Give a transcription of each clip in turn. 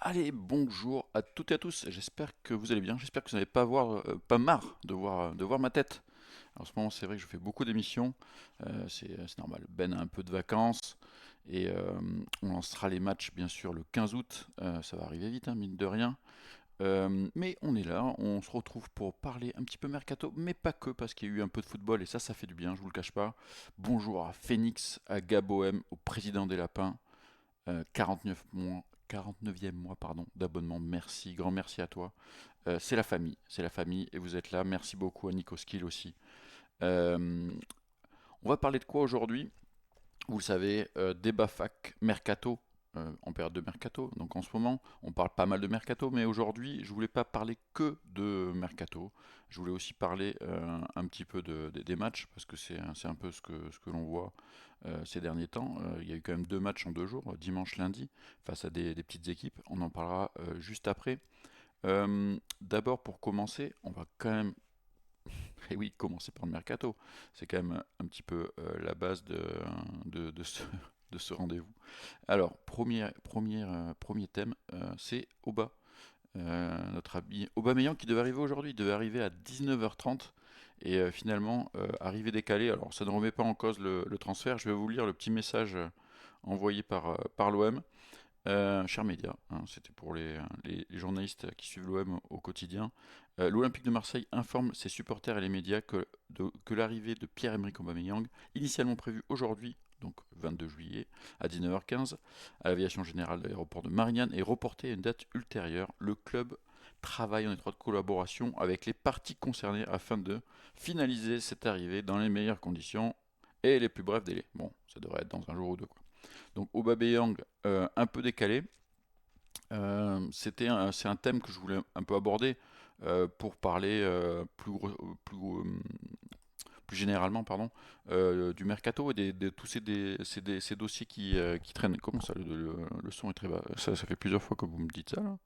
Allez, bonjour à toutes et à tous. J'espère que vous allez bien. J'espère que vous n'avez pas marre de voir ma tête. En ce moment, c'est vrai que je fais beaucoup d'émissions. C'est normal. Ben a un peu de vacances et on lancera les matchs bien sûr le 15 août. Ça va arriver vite, hein, mine de rien. Mais on est là. On se retrouve pour parler un petit peu mercato, mais pas que parce qu'il y a eu un peu de football et ça fait du bien. Je vous le cache pas. Bonjour à Phoenix, à Gabohem, au président des Lapins. 49 mois, 49e mois pardon, d'abonnement. Merci, grand merci à toi. C'est la famille et vous êtes là. Merci beaucoup à Nico Skill aussi. Euh, on va parler de quoi aujourd'hui? Vous le savez, débat fac, mercato, en période de mercato. Donc en ce moment, on parle pas mal de mercato, mais aujourd'hui, je voulais pas parler que de mercato. Je voulais aussi parler un petit peu des matchs, parce que c'est un peu ce que l'on voit ces derniers temps. Il y a eu quand même deux matchs en 2 jours, dimanche, lundi, face à des petites équipes. On en parlera juste après. D'abord, pour commencer, on va quand même et oui, commencer par le mercato. C'est quand même un petit peu la base de ce, de ce rendez-vous. Alors, premier thème, c'est Oba. Notre ami Aubameyang qui devait arriver aujourd'hui, il devait arriver à 19h30 et finalement arrivé décalé. Alors ça ne remet pas en cause le transfert. Je vais vous lire le petit message envoyé par l'OM. Cher média, hein, c'était pour les journalistes qui suivent l'OM au quotidien. L'Olympique de Marseille informe ses supporters et les médias que l'arrivée de Pierre-Emerick Aubameyang, initialement prévue aujourd'hui, donc 22 juillet, à 19h15, à l'aviation générale de l'aéroport de Marignane, est reportée à une date ultérieure. Le club travaille en étroite collaboration avec les parties concernées afin de finaliser cette arrivée dans les meilleures conditions et les plus brefs délais. Bon, ça devrait être dans un jour ou deux, quoi. Donc Aubameyang, un peu décalé. C'est un thème que je voulais un peu aborder pour parler plus, plus généralement du mercato et de tous ces dossiers qui traînent. Comment ça, le son est très bas? Ça fait plusieurs fois que vous me dites ça là.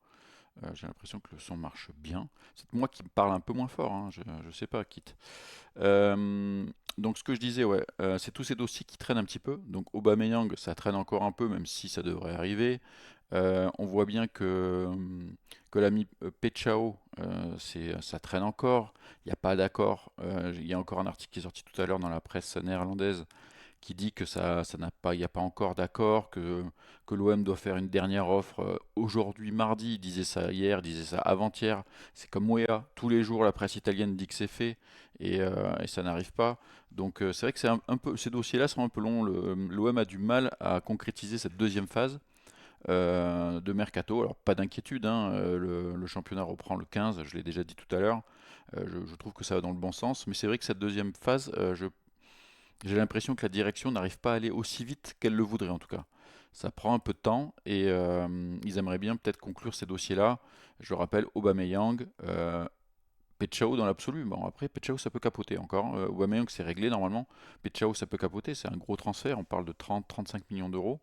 J'ai l'impression que le son marche bien. C'est moi qui me parle un peu moins fort, hein, je sais pas, quitte. Euh, donc ce que je disais, ouais, c'est tous ces dossiers qui traînent un petit peu. Donc Aubameyang, ça traîne encore un peu, même si ça devrait arriver. On voit bien que l'ami Pechao, ça traîne encore. Il n'y a pas d'accord. Il y a encore un article qui est sorti tout à l'heure dans la presse néerlandaise qui dit que ça n'a pas, il n'y a pas encore d'accord, que l'OM doit faire une dernière offre aujourd'hui mardi. Il disait ça hier, il disait ça avant-hier. C'est comme Moya, tous les jours la presse italienne dit que c'est fait et ça n'arrive pas. Donc c'est vrai que un peu, ces dossiers-là sont un peu longs. L'OM a du mal à concrétiser cette deuxième phase de mercato. Alors pas d'inquiétude, hein, le championnat reprend le 15, je l'ai déjà dit tout à l'heure. Je trouve que ça va dans le bon sens, mais c'est vrai que cette deuxième phase, j'ai l'impression que la direction n'arrive pas à aller aussi vite qu'elle le voudrait en tout cas. Ça prend un peu de temps et ils aimeraient bien peut-être conclure ces dossiers-là. Je rappelle Aubameyang, Petchao dans l'absolu. Bon après Petchao ça peut capoter encore. Aubameyang c'est réglé normalement. Petchao ça peut capoter, c'est un gros transfert. On parle de 30-35 millions d'euros.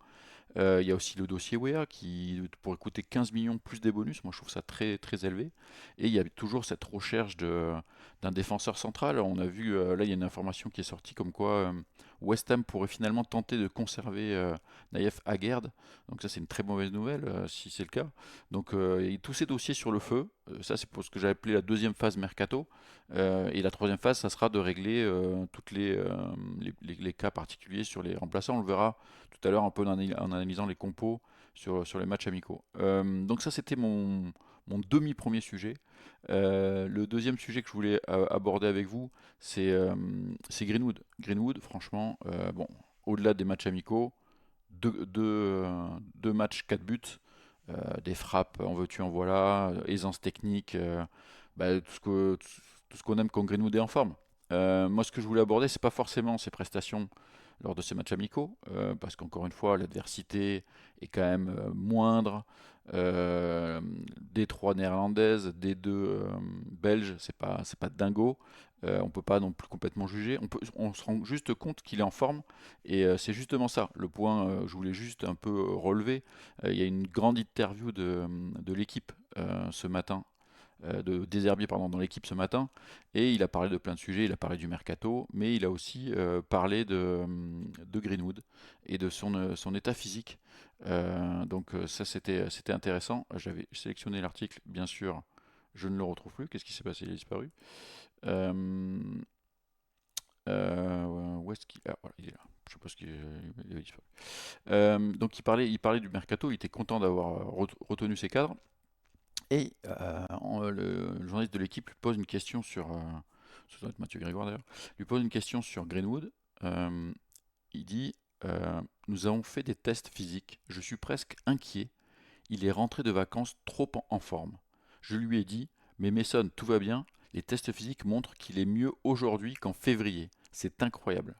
Il y a aussi le dossier Wea qui pourrait coûter 15 millions plus des bonus. Moi, je trouve ça très, très élevé. Et il y a toujours cette recherche d'un défenseur central. On a vu, là, il y a une information qui est sortie comme quoi West Ham pourrait finalement tenter de conserver Naïef Aguerd. Donc, ça, c'est une très mauvaise nouvelle si c'est le cas. Donc, il y a tous ces dossiers sur le feu. Ça, c'est pour ce que j'ai appelé la deuxième phase mercato. Et la troisième phase, ça sera de régler toutes les cas particuliers sur les remplaçants. On le verra tout à l'heure un peu en analysant les compos sur les matchs amicaux. Donc ça c'était mon demi-premier sujet. Le deuxième sujet que je voulais aborder avec vous, c'est Greenwood. Greenwood, franchement, bon, au-delà des matchs amicaux, deux matchs, 4 buts, des frappes, en veux-tu, en voilà, aisance technique, bah, tout ce qu'on aime quand Greenwood est en forme. Moi, ce que je voulais aborder, c'est pas forcément ses prestations lors de ces matchs amicaux, parce qu'encore une fois, l'adversité est quand même moindre. Des trois néerlandaises, des deux belges, c'est pas dingo. On peut pas non plus complètement juger. On se rend juste compte qu'il est en forme, et c'est justement ça. Le point, je voulais juste un peu relever. Il y a une grande interview de l'équipe ce matin de Deserbi pardon, dans l'équipe ce matin, et il a parlé de plein de sujets. Il a parlé du mercato, mais il a aussi parlé de Greenwood et de son état physique. Ça c'était intéressant. J'avais sélectionné l'article, bien sûr, je ne le retrouve plus. Qu'est-ce qui s'est passé? Il a disparu. Euh, Où est-ce qu'il... Ah, voilà, il est là. Je sais pas ce qu'il il a disparu. Donc il parlait du mercato, il était content d'avoir retenu ses cadres. Et le journaliste de l'équipe lui pose une question ce doit être Mathieu Grégoire d'ailleurs, lui pose une question sur Greenwood. Euh, il dit nous avons fait des tests physiques, je suis presque inquiet. Il est rentré de vacances trop en forme. Je lui ai dit mais Mason, tout va bien. Les tests physiques montrent qu'il est mieux aujourd'hui qu'en février. C'est incroyable.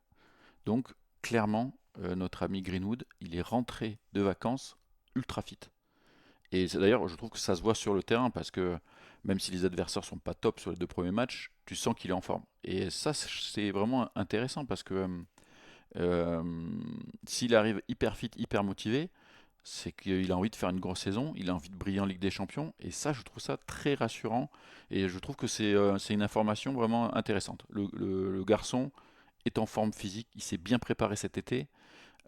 Donc, clairement, notre ami Greenwood, il est rentré de vacances ultra fit. Et d'ailleurs, je trouve que ça se voit sur le terrain parce que même si les adversaires sont pas top sur les 2 premiers matchs, tu sens qu'il est en forme. Et ça, c'est vraiment intéressant parce que euh, s'il arrive hyper fit, hyper motivé, c'est qu'il a envie de faire une grosse saison, il a envie de briller en Ligue des Champions. Et ça, je trouve ça très rassurant. Et je trouve que c'est une information vraiment intéressante. Le garçon est en forme physique, il s'est bien préparé cet été.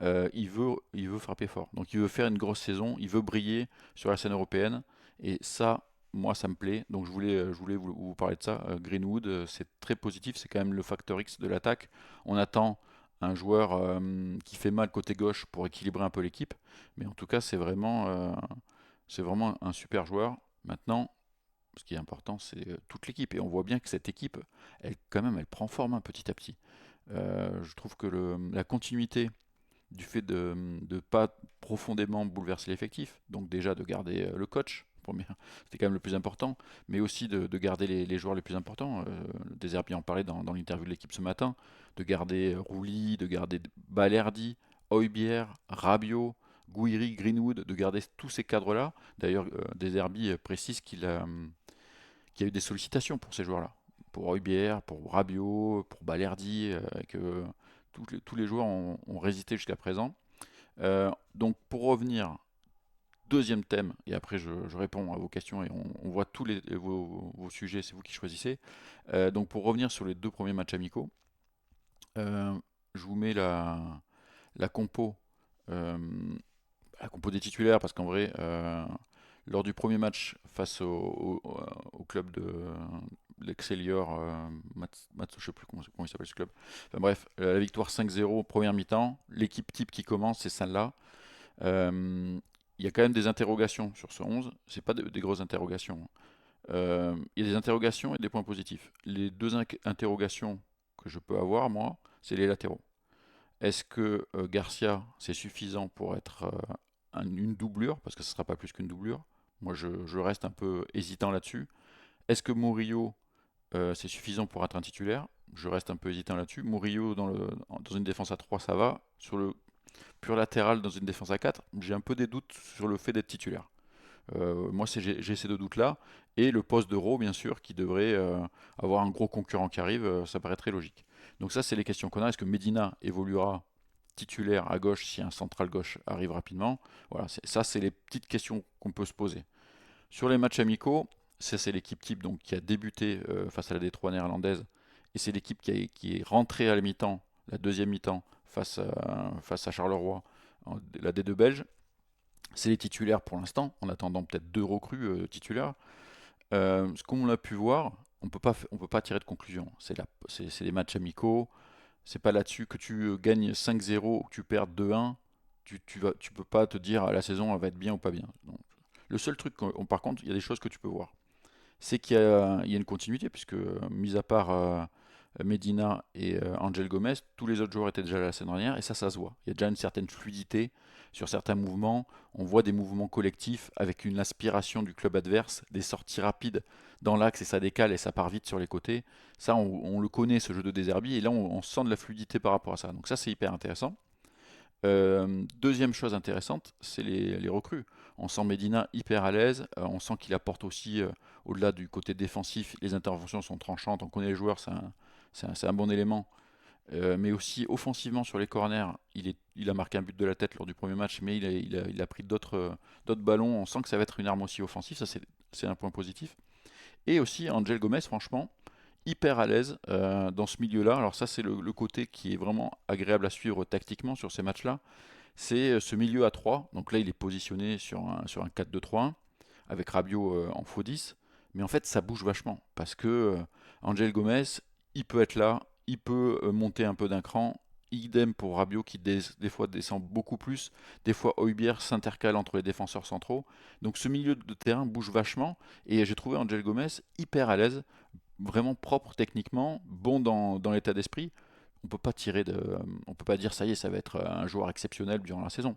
Il veut frapper fort. Donc il veut faire une grosse saison, il veut briller sur la scène européenne. Et ça, moi, ça me plaît. Donc je voulais vous parler de ça. Greenwood, c'est très positif, c'est quand même le facteur X de l'attaque. On attend un joueur qui fait mal côté gauche pour équilibrer un peu l'équipe. Mais en tout cas, c'est vraiment un super joueur. Maintenant, ce qui est important, c'est toute l'équipe. Et on voit bien que cette équipe, elle, quand même, elle prend forme petit à petit. Je trouve que la continuité du fait de ne pas profondément bouleverser l'effectif, donc déjà de garder le coach, c'était quand même le plus important, mais aussi de garder les joueurs les plus importants. Deserbi en parlait dans l'interview de l'équipe ce matin, de garder Rouli, de garder Balerdi, Højbjerg, Rabiot, Gouiri, Greenwood, de garder tous ces cadres-là. D'ailleurs, Deserbi précise qu'il y a eu des sollicitations pour ces joueurs-là, pour Højbjerg, pour Rabiot, pour Balerdi, que tous les joueurs ont résisté jusqu'à présent. Donc pour revenir, deuxième thème, et après je réponds à vos questions et on voit tous vos sujets, c'est vous qui choisissez. Donc pour revenir sur les 2 premiers matchs amicaux, euh, je vous mets la compo, euh, la compo des titulaires, parce qu'en vrai, lors du premier match face au club de l'Excelsior, je sais plus comment il s'appelle ce club. Enfin bref, la victoire 5-0, première mi-temps, l'équipe type qui commence, c'est celle-là. Il y a quand même des interrogations sur ce 11, c'est pas des grosses interrogations. Il y a des interrogations et des points positifs. Les deux interrogations que je peux avoir, moi, c'est les latéraux. Est-ce que Garcia, c'est suffisant pour être une doublure? Parce que ce ne sera pas plus qu'une doublure. Moi, je reste un peu hésitant là-dessus. Est-ce que Murillo, c'est suffisant pour être un titulaire? Je reste un peu hésitant là-dessus. Murillo, dans une défense à 3, ça va. Sur le pur latéral, dans une défense à 4, j'ai un peu des doutes sur le fait d'être titulaire. Moi, j'ai ces 2 doutes-là. Et le poste d'Euro, bien sûr, qui devrait avoir un gros concurrent qui arrive, ça paraît très logique. Donc ça, c'est les questions qu'on a. Est-ce que Medina évoluera titulaire à gauche si un central gauche arrive rapidement? Voilà, ça, c'est les petites questions qu'on peut se poser. Sur les matchs amicaux, ça, c'est l'équipe type donc, qui a débuté face à la D3 néerlandaise. Et c'est l'équipe qui est rentrée à la mi-temps, la deuxième mi-temps, face à Charleroi, la D2 belge. C'est les titulaires pour l'instant, en attendant peut-être 2 recrues titulaires. Ce qu'on a pu voir, on peut pas tirer de conclusion. C'est des matchs amicaux. C'est pas là-dessus que tu gagnes 5-0 ou que tu perds 2-1. Tu peux pas te dire la saison elle va être bien ou pas bien. Donc, le seul truc, par contre, il y a des choses que tu peux voir. C'est qu'il y a une continuité, puisque, mis à part Medina et Angel Gomez, tous les autres joueurs étaient déjà là la semaine dernière, et ça se voit. Il y a déjà une certaine fluidité sur certains mouvements. On voit des mouvements collectifs avec une aspiration du club adverse, des sorties rapides dans l'axe et ça décale et ça part vite sur les côtés. Ça, on le connaît, ce jeu de Deserbi, et là, on sent de la fluidité par rapport à ça. Donc ça, c'est hyper intéressant. Deuxième chose intéressante, c'est les recrues. On sent Medina hyper à l'aise, on sent qu'il apporte aussi, au-delà du côté défensif, les interventions sont tranchantes, on connaît les joueurs, c'est un bon élément. Mais aussi offensivement sur les corners, il a marqué un but de la tête lors du premier match, mais il a pris d'autres ballons, on sent que ça va être une arme aussi offensive, ça c'est un point positif. Et aussi Angel Gomez, franchement, hyper à l'aise dans ce milieu-là. Alors ça, c'est le côté qui est vraiment agréable à suivre tactiquement sur ces matchs-là. C'est ce milieu à 3. Donc là, il est positionné sur un 4-2-3-1 avec Rabiot en faux 10. Mais en fait, ça bouge vachement parce que Angel Gomez, il peut être là, il peut monter un peu d'un cran. Idem pour Rabiot qui des fois descend beaucoup plus. Des fois, Højbjerg s'intercale entre les défenseurs centraux. Donc ce milieu de terrain bouge vachement. Et j'ai trouvé Angel Gomez hyper à l'aise, vraiment propre techniquement, bon dans l'état d'esprit. On peut pas dire ça y est, ça va être un joueur exceptionnel durant la saison.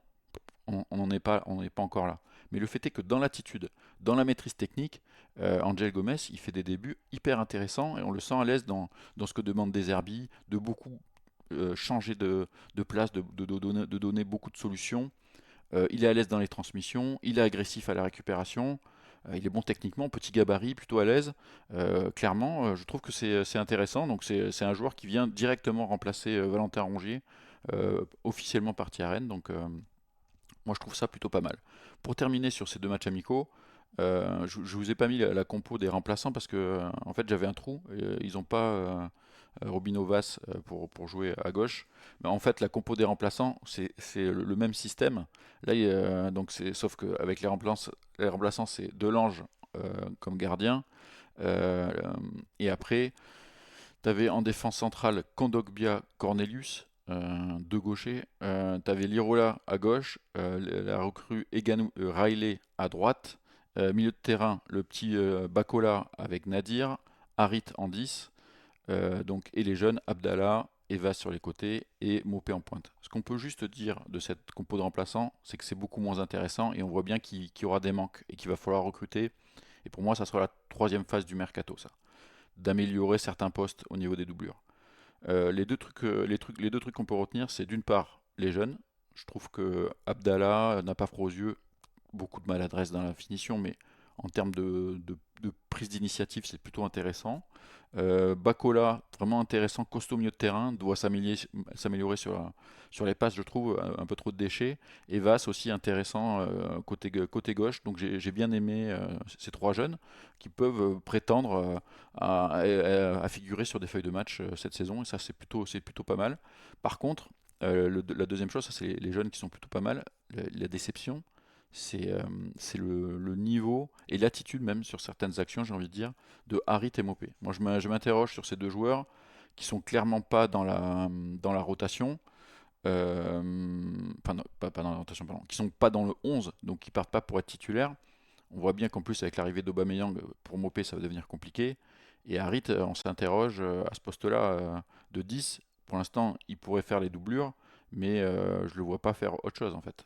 On n'en est pas encore là. Mais le fait est que dans l'attitude, dans la maîtrise technique, Angel Gomez, il fait des débuts hyper intéressants et on le sent à l'aise dans ce que demande Deserbi, de beaucoup changer de place, de donner beaucoup de solutions. Il est à l'aise dans les transmissions, il est agressif à la récupération, il est bon techniquement, petit gabarit, plutôt à l'aise. Clairement, je trouve que c'est intéressant. Donc c'est un joueur qui vient directement remplacer Valentin Rongier, officiellement parti à Rennes. Donc moi je trouve ça plutôt pas mal. Pour terminer sur ces deux matchs amicaux, je vous ai pas mis la compo des remplaçants parce que en fait j'avais un trou. Ils n'ont pas Robin Ovas pour jouer à gauche. Mais en fait, la compo des remplaçants, c'est le même système. Là, donc sauf qu'avec les remplaçants, c'est Delange comme gardien. Euh, et après, tu avais en défense centrale Kondogbia Cornelius, deux gauchers. Tu avais Lirola à gauche, la recrue Egan Riley à droite. Milieu de terrain, le petit Bakola avec Nadir. Harit en 10. Donc, et les jeunes, Abdallah, Eva sur les côtés et Mopé en pointe. Ce qu'on peut juste dire de cette compo de remplaçants, c'est que c'est beaucoup moins intéressant et on voit bien qu'il y aura des manques et qu'il va falloir recruter. Et pour moi, ça sera la troisième phase du mercato, ça, d'améliorer certains postes au niveau des doublures. Les deux trucs qu'on peut retenir, c'est d'une part les jeunes. Je trouve que Abdallah n'a pas froid aux yeux, beaucoup de maladresse dans la finition, mais en termes de prise d'initiative, c'est plutôt intéressant. Bacola, vraiment intéressant, costaud milieu de terrain, doit s'améliorer sur les passes, je trouve, un peu trop de déchets. Et Vas aussi intéressant côté gauche, donc j'ai bien aimé ces trois jeunes qui peuvent prétendre à figurer sur des feuilles de match cette saison, et ça c'est plutôt pas mal. Par contre, la deuxième chose, ça c'est les jeunes qui sont plutôt pas mal. La déception, c'est c'est le niveau et l'attitude même sur certaines actions, j'ai envie de dire, de Harit et Mopé. Moi, je m'interroge sur ces deux joueurs qui sont clairement pas dans la rotation, enfin, non, pas dans la rotation, pardon, qui sont pas dans le 11, donc qui partent pas pour être titulaires. On voit bien qu'en plus, avec l'arrivée d'Aubameyang, pour Mopé, ça va devenir compliqué. Et Harit, on s'interroge à ce poste-là de 10. Pour l'instant, il pourrait faire les doublures, mais je le vois pas faire autre chose en fait.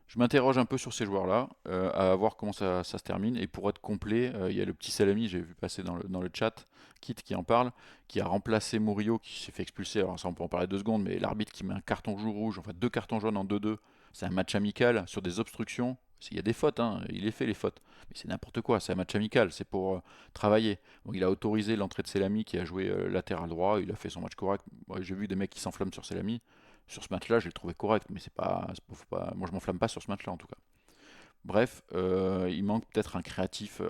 Je m'interroge un peu sur ces joueurs-là, à voir comment ça se termine. Et pour être complet, il y a le petit Salami, j'ai vu passer dans le chat, Kit qui en parle, qui a remplacé Murillo, qui s'est fait expulser. Alors ça, on peut en parler 2 secondes, mais l'arbitre qui met un carton rouge, enfin deux cartons jaunes en 2-2, c'est un match amical sur des obstructions. Il y a des fautes, hein, il les fait les fautes. Mais c'est n'importe quoi, c'est un match amical, c'est pour travailler. Donc il a autorisé l'entrée de Selami qui a joué latéral droit, il a fait son match correct. Moi, j'ai vu des mecs qui s'enflamment sur Selami. Sur ce match-là, je l'ai trouvé correct, mais moi je m'enflamme pas sur ce match-là en tout cas. Bref, il manque peut-être un créatif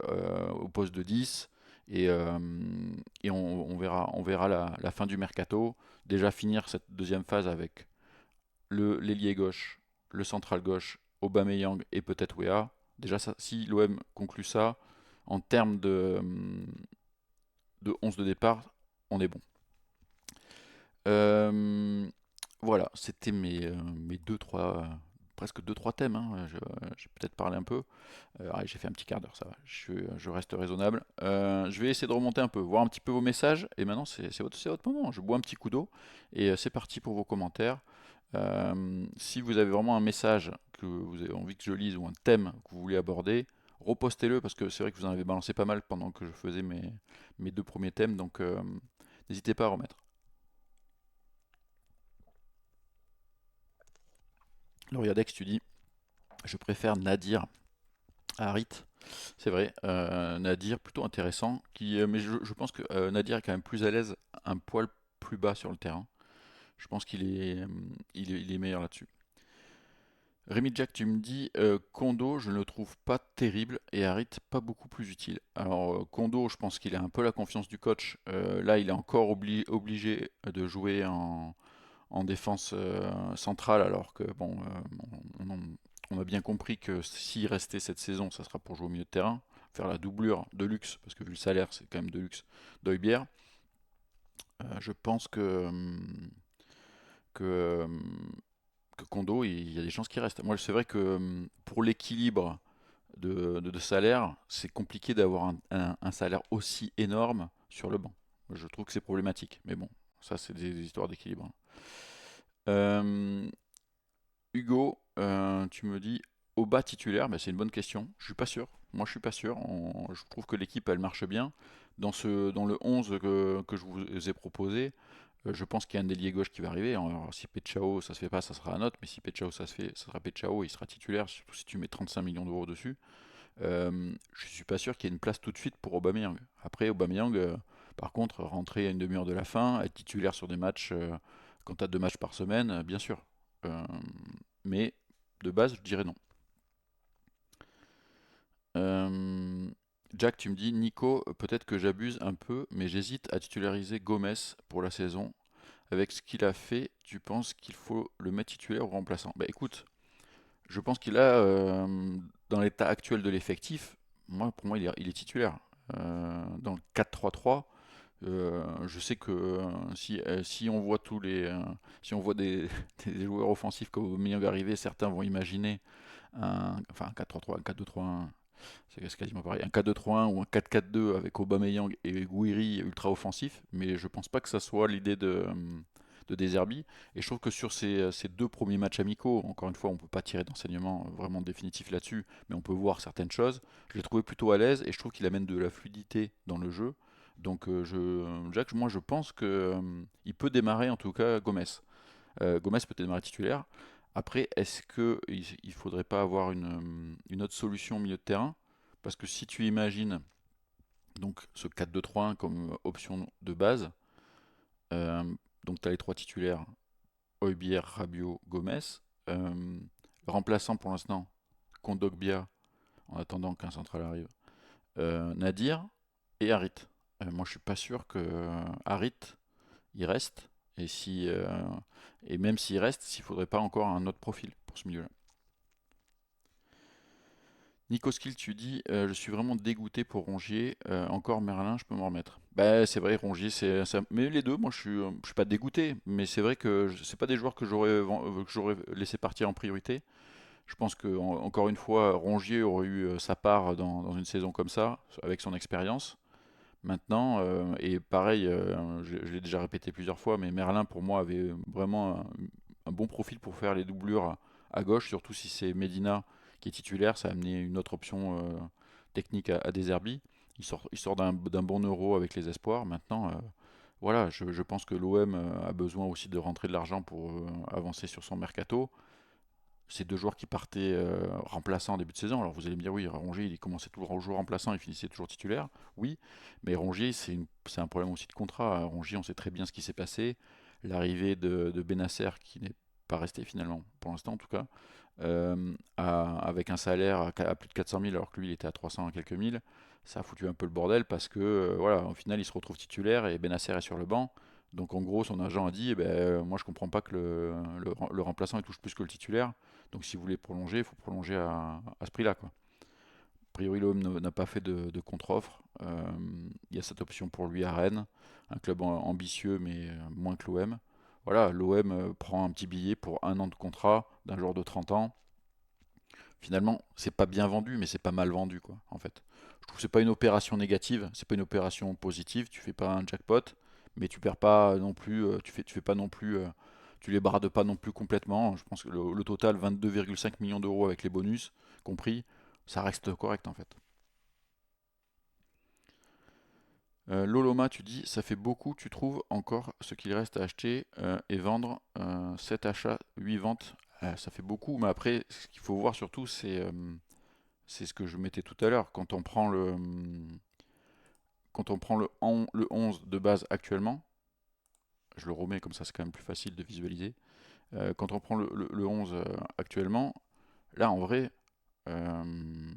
au poste de 10 et, euh, et on verra la fin du mercato. Déjà finir cette deuxième phase avec l'ailier gauche, le central gauche, Aubameyang et peut-être Wea. Déjà, ça, si l'OM conclut ça, en termes de 11 de départ, on est bon. Euh, voilà, c'était mes deux, trois, presque deux, trois thèmes, hein. J'ai peut-être parlé un peu. Allez, j'ai fait un petit quart d'heure, ça va. Je reste raisonnable. Je vais essayer de remonter un peu, voir un petit peu vos messages. Et maintenant, c'est votre moment. Je bois un petit coup d'eau. Et c'est parti pour vos commentaires. Si vous avez vraiment un message que vous avez envie que je lise ou un thème que vous voulez aborder, repostez-le parce que c'est vrai que vous en avez balancé pas mal pendant que je faisais mes deux premiers thèmes. Donc, n'hésitez pas à remettre. Lauriadex, tu dis, je préfère Nadir à Harit. C'est vrai, Nadir, plutôt intéressant. Mais je pense que Nadir est quand même plus à l'aise un poil plus bas sur le terrain. Je pense qu'il est meilleur là-dessus. Rémi Jack, tu me dis Kondo, je ne le trouve pas terrible et Harit pas beaucoup plus utile. Alors Kondo, je pense qu'il a un peu la confiance du coach. Là, il est encore obligé de jouer en défense centrale, alors que bon, on a bien compris que s'il restait cette saison, ça sera pour jouer au milieu de terrain, faire la doublure de luxe, parce que vu le salaire, c'est quand même de luxe d'Heubière. Je pense que, que Kondo, il y a des chances qu'il reste. Moi, c'est vrai que pour l'équilibre de salaire, c'est compliqué d'avoir un salaire aussi énorme sur le banc. Je trouve que c'est problématique, mais bon, ça, c'est des histoires d'équilibre. Euh, Hugo, tu me dis au bas titulaire, c'est une bonne question. Je suis pas sûr. Moi, je suis pas sûr. Je trouve que l'équipe, elle marche bien. Dans le 11 que je vous ai proposé, je pense qu'il y a un ailier gauche qui va arriver. Alors, si Pechao, ça se fait pas, ça sera un autre. Mais si Pechao, ça se fait, ça sera Pechao et il sera titulaire, surtout si tu mets 35 millions d'euros dessus. Je suis pas sûr qu'il y ait une place tout de suite pour Aubameyang. Après, Aubameyang, par contre, rentrer à une demi-heure de la fin, être titulaire sur des matchs, quand tu as 2 matchs par semaine, bien sûr. Euh, mais de base, je dirais non. Euh, Jack, tu me dis, Nico, peut-être que j'abuse un peu, mais j'hésite à titulariser Gomez pour la saison. Avec ce qu'il a fait, tu penses qu'il faut le mettre titulaire ou remplaçant? Bah écoute, je pense qu'il a, dans l'état actuel de l'effectif, pour moi, il est titulaire. Dans le 4-3-3, je sais que si on voit si on voit des joueurs offensifs comme Aubameyang arriver, certains vont imaginer enfin un 4-3-3, un 4-2-3-1, c'est quasiment pareil, un 4-2-3-1 ou un 4-4-2 avec Aubameyang et Gouiri ultra offensif, mais je pense pas que ça soit l'idée de Deserbi. Et je trouve que sur ces 2 premiers matchs amicaux, encore une fois, on peut pas tirer d'enseignement vraiment définitif là-dessus, mais on peut voir certaines choses. Je l'ai trouvé plutôt à l'aise et je trouve qu'il amène de la fluidité dans le jeu. Donc Jacques, moi je pense que il peut démarrer en tout cas Gomez. Gomez peut démarrer titulaire. Après, est-ce qu'il ne faudrait pas avoir une autre solution au milieu de terrain? Parce que si tu imagines donc ce 4-2-3-1 comme option de base, euh, donc tu as les 3 titulaires, Højbjerg, Rabiot, Gomez. Le remplaçant pour l'instant, Kondogbia, en attendant qu'un central arrive, Nadir et Harit. Moi je suis pas sûr que Harit il reste. Et, et même s'il reste, s'il ne faudrait pas encore un autre profil pour ce milieu-là. Nico Skill, tu dis je suis vraiment dégoûté pour Rongier. Encore Merlin, je peux m'en remettre. Bah, c'est vrai, Rongier, c'est ça. Mais les deux, moi, je suis pas dégoûté. Mais c'est vrai que c'est pas des joueurs que j'aurais laissé partir en priorité. Je pense que, encore une fois, Rongier aurait eu sa part dans une saison comme ça, avec son expérience. Maintenant, et pareil, je l'ai déjà répété plusieurs fois, mais Merlin pour moi avait vraiment un bon profil pour faire les doublures à gauche, surtout si c'est Medina qui est titulaire, ça a amené une autre option technique à Deserbi. Il sort d'un bon euro avec les espoirs. Maintenant, voilà, je pense que l'OM a besoin aussi de rentrer de l'argent pour avancer sur son mercato. Ces 2 joueurs qui partaient remplaçants en début de saison. Alors vous allez me dire, oui, Rongier, il commençait toujours au jour remplaçant, il finissait toujours titulaire. Oui, mais Rongier, c'est un problème aussi de contrat. Rongier, on sait très bien ce qui s'est passé. L'arrivée de Benasser, qui n'est pas resté finalement, pour l'instant en tout cas, avec un salaire à plus de 400 000 alors que lui il était à 300 et quelques mille, ça a foutu un peu le bordel parce que voilà, au final il se retrouve titulaire et Benasser est sur le banc. Donc en gros son agent a dit eh ben, moi je comprends pas que le remplaçant il touche plus que le titulaire. Donc si vous voulez prolonger, il faut prolonger à ce prix-là, quoi. A priori l'OM n'a pas fait de contre-offre. Il y a cette option pour lui à Rennes, un club ambitieux mais moins que l'OM. Voilà, l'OM prend un petit billet pour 1 an de contrat d'un joueur de 30 ans. Finalement, c'est pas bien vendu, mais c'est pas mal vendu, quoi, en fait. Je trouve que c'est pas une opération négative, c'est pas une opération positive. Tu fais pas un jackpot, mais tu perds pas non plus, tu fais pas non plus, tu les brades pas non plus complètement. Je pense que le total 22,5 millions d'euros avec les bonus compris, ça reste correct en fait. Loloma, tu dis, ça fait beaucoup, tu trouves encore ce qu'il reste à acheter et vendre. 7 achats, 8 ventes, ça fait beaucoup. Mais après, ce qu'il faut voir surtout, c'est ce que je mettais tout à l'heure. Quand on prend le 11 de base actuellement, je le remets comme ça, c'est quand même plus facile de visualiser. Quand on prend le 11 actuellement, Là, en vrai, euh,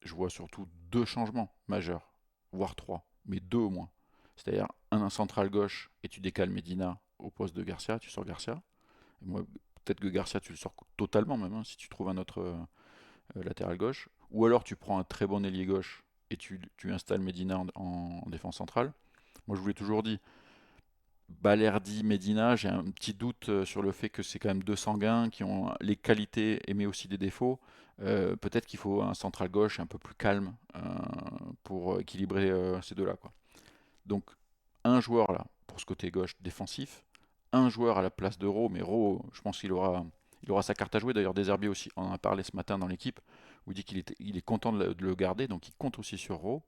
je vois surtout deux changements majeurs, voire trois, mais deux au moins. C'est-à-dire un central gauche et tu décales Medina au poste de Garcia, tu sors Garcia. Moi, peut-être que Garcia, tu le sors totalement même, hein, si tu trouves un autre latéral gauche. Ou alors tu prends un très bon ailier gauche et tu installes Medina en défense centrale. Moi, je vous l'ai toujours dit, Balerdi, Medina, j'ai un petit doute sur le fait que c'est quand même deux sanguins qui ont les qualités mais aussi des défauts. Peut-être qu'il faut un central gauche un peu plus calme pour équilibrer ces deux-là, quoi. Donc un joueur là pour ce côté gauche défensif, un joueur à la place de Rowe, mais Rowe, je pense qu'il aura sa carte à jouer. D'ailleurs, Deserbi aussi en a parlé ce matin dans l'équipe, où il dit qu'il est content de le garder, donc il compte aussi sur Rowe.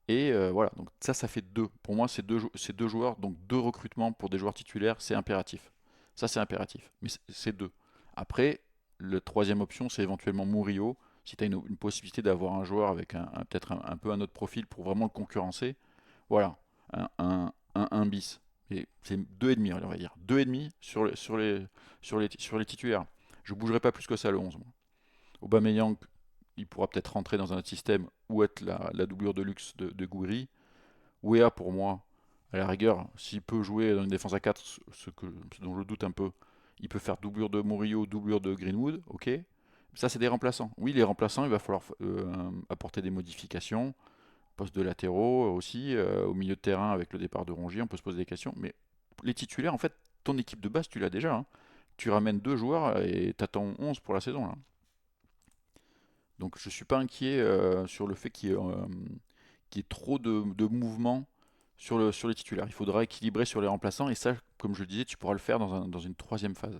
Et voilà, donc ça fait deux. Pour moi, ces deux joueurs, donc deux recrutements pour des joueurs titulaires, c'est impératif. Ça, c'est impératif. Mais c'est deux. Après, la troisième option, c'est éventuellement Murillo. Si tu as une possibilité d'avoir un joueur avec peut-être un peu un autre profil pour vraiment le concurrencer, voilà, un bis. Et c'est deux et demi, on va dire. Deux et demi sur les titulaires. Je ne bougerai pas plus que ça le 11, moi. Aubameyang, il pourra peut-être rentrer dans un autre système ou être la doublure de luxe de Gouiri. Wea, pour moi, à la rigueur, s'il peut jouer dans une défense à 4, ce dont je doute un peu, il peut faire doublure de Murillo, doublure de Greenwood, ok. Ça, c'est des remplaçants. Oui, les remplaçants, il va falloir apporter des modifications. Poste de latéraux aussi, au milieu de terrain avec le départ de Rongier, on peut se poser des questions. Mais les titulaires, en fait, ton équipe de base, tu l'as déjà, hein. Tu ramènes deux joueurs et t'attends 11 pour la saison, là. Donc je suis pas inquiet sur le fait qu'il y ait trop de mouvements sur les titulaires. Il faudra équilibrer sur les remplaçants et ça, comme je le disais, tu pourras le faire dans une troisième phase.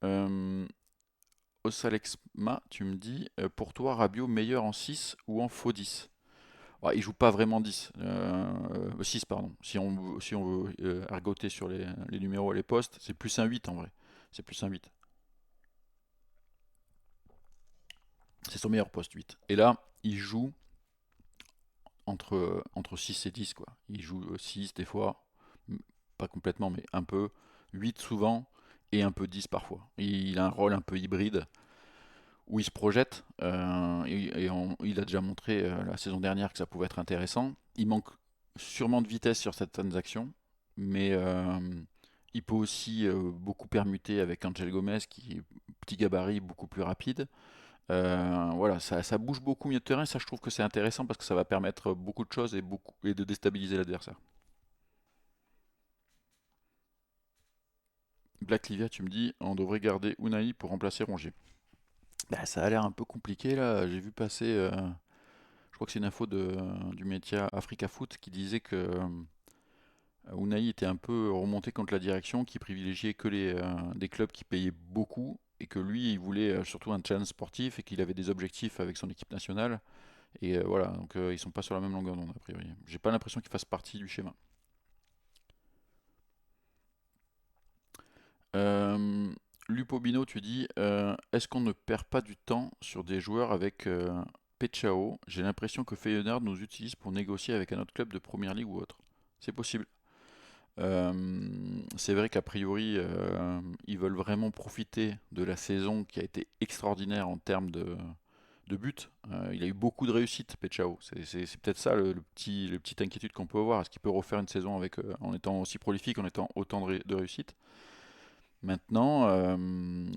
Euh, Osalexma, tu me dis, pour toi, Rabiot meilleur en 6 ou en faux 10? Ouais, il joue pas vraiment 10, 6 pardon. Si on veut argoter sur les numéros et les postes, c'est plus un 8 en vrai. C'est plus un 8. C'est son meilleur poste 8. Et là, il joue entre 6 et 10 quoi. Il joue 6 des fois, pas complètement mais un peu, 8 souvent et un peu 10 parfois. Il a un rôle un peu hybride où il se projette il a déjà montré la saison dernière que ça pouvait être intéressant. Il manque sûrement de vitesse sur certaines actions, mais il peut aussi beaucoup permuter avec Angel Gomez qui est petit gabarit, beaucoup plus rapide. Voilà, ça bouge beaucoup au milieu de terrain, ça je trouve que c'est intéressant parce que ça va permettre beaucoup de choses et de déstabiliser l'adversaire. Black Livia, tu me dis, on devrait garder Unai pour remplacer Rongier. Bah, ça a l'air un peu compliqué là, j'ai vu passer, je crois que c'est une info du média Africa Foot qui disait que Unai était un peu remonté contre la direction, qui privilégiait que des clubs qui payaient beaucoup et que lui, il voulait surtout un challenge sportif et qu'il avait des objectifs avec son équipe nationale. Et voilà, donc ils sont pas sur la même longueur d'onde a priori. J'ai pas l'impression qu'ils fassent partie du schéma. Euh, Lupobino, tu dis, est-ce qu'on ne perd pas du temps sur des joueurs avec Pechao? J'ai l'impression que Feyenoord nous utilise pour négocier avec un autre club de Première Ligue ou autre. C'est possible. C'est vrai qu'a priori, ils veulent vraiment profiter de la saison qui a été extraordinaire en termes de buts. Il a eu beaucoup de réussite, Pechao. C'est peut-être ça le petit inquiétude qu'on peut avoir. Est-ce qu'il peut refaire une saison en étant aussi prolifique, en étant autant de réussite? Maintenant,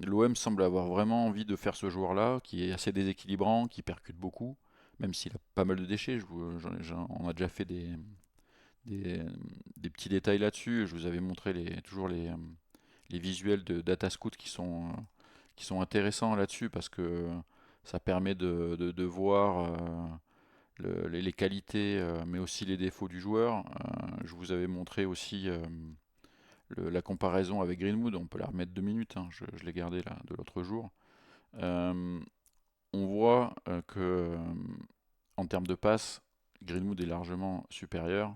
l'OM semble avoir vraiment envie de faire ce joueur-là, qui est assez déséquilibrant, qui percute beaucoup, même s'il a pas mal de déchets. On a déjà fait des, des petits détails là-dessus. Je vous avais montré toujours les visuels de DataScout qui sont intéressants là-dessus parce que ça permet de voir les qualités mais aussi les défauts du joueur. Je vous avais montré aussi la comparaison avec Greenwood, on peut la remettre 2 minutes, hein, je l'ai gardé là de l'autre jour. Euh, on voit que en termes de passes, Greenwood est largement supérieur.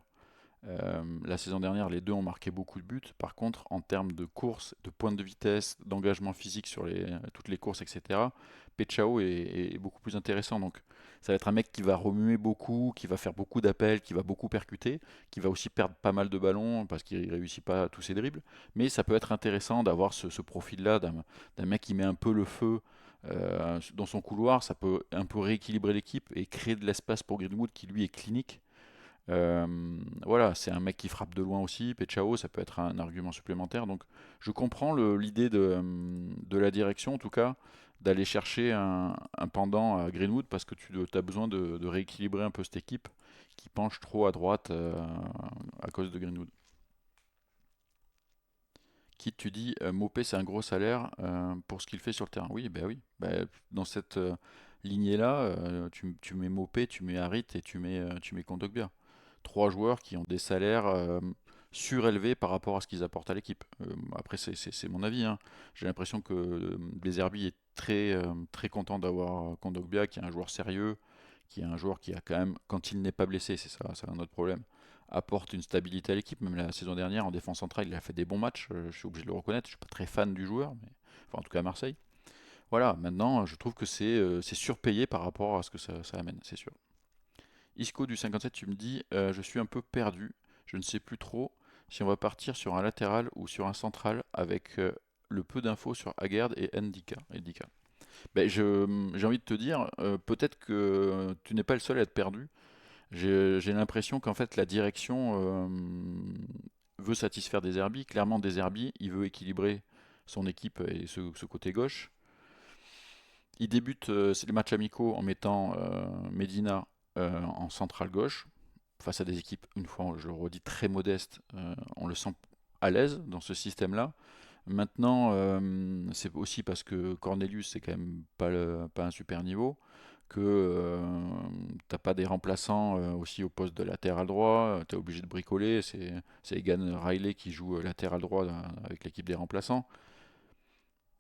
La saison dernière, les deux ont marqué beaucoup de buts. Par contre, en termes de course, de pointe de vitesse, d'engagement physique sur toutes les courses, etc., Pechao est beaucoup plus intéressant. Donc, Ça va être un mec qui va remuer beaucoup, qui va faire beaucoup d'appels, qui va beaucoup percuter, qui va aussi perdre pas mal de ballons parce qu'il réussit pas tous ses dribbles. Mais ça peut être intéressant d'avoir ce profil-là d'un mec qui met un peu le feu dans son couloir. Ça peut un peu rééquilibrer l'équipe et créer de l'espace pour Greenwood qui lui est clinique. Voilà, c'est un mec qui frappe de loin aussi. Pechao, ça peut être un argument supplémentaire. Donc, je comprends l'idée de la direction, en tout cas, d'aller chercher un pendant à Greenwood parce que tu as besoin de rééquilibrer un peu cette équipe qui penche trop à droite à cause de Greenwood. Quitte, tu dis, Mopé, c'est un gros salaire pour ce qu'il fait sur le terrain. Oui, ben oui. Ben, dans cette lignée-là, tu mets Mopé, tu mets Harit et tu mets Kondogbia. Trois joueurs qui ont des salaires surélevés par rapport à ce qu'ils apportent à l'équipe. Après, c'est mon avis, hein. J'ai l'impression que Deserbi est très content d'avoir Kondogbia, qui est un joueur sérieux, qui est un joueur qui a quand même, quand il n'est pas blessé, c'est ça, c'est un autre problème, apporte une stabilité à l'équipe. Même la saison dernière, en défense centrale, il a fait des bons matchs, je suis obligé de le reconnaître. Je suis pas très fan du joueur, mais enfin, en tout cas à Marseille. Voilà, maintenant, je trouve que c'est surpayé par rapport à ce que ça amène, c'est sûr. Isco du 57, tu me dis, je suis un peu perdu. Je ne sais plus trop si on va partir sur un latéral ou sur un central avec le peu d'infos sur Aguerd et Ndika. Ben, j'ai envie de te dire, peut-être que tu n'es pas le seul à être perdu. J'ai l'impression qu'en fait la direction veut satisfaire des Herbies. Clairement, des Herbies, il veut équilibrer son équipe et ce côté gauche. Il débute les matchs amicaux en mettant Medina en centrale gauche face à des équipes, une fois, je le redis, très modestes. On le sent à l'aise dans ce système-là. Maintenant, c'est aussi parce que Cornelius, c'est quand même pas un super niveau, que t'as pas des remplaçants aussi au poste de latéral droit, tu es obligé de bricoler. C'est Egan Riley qui joue latéral droit avec l'équipe des remplaçants.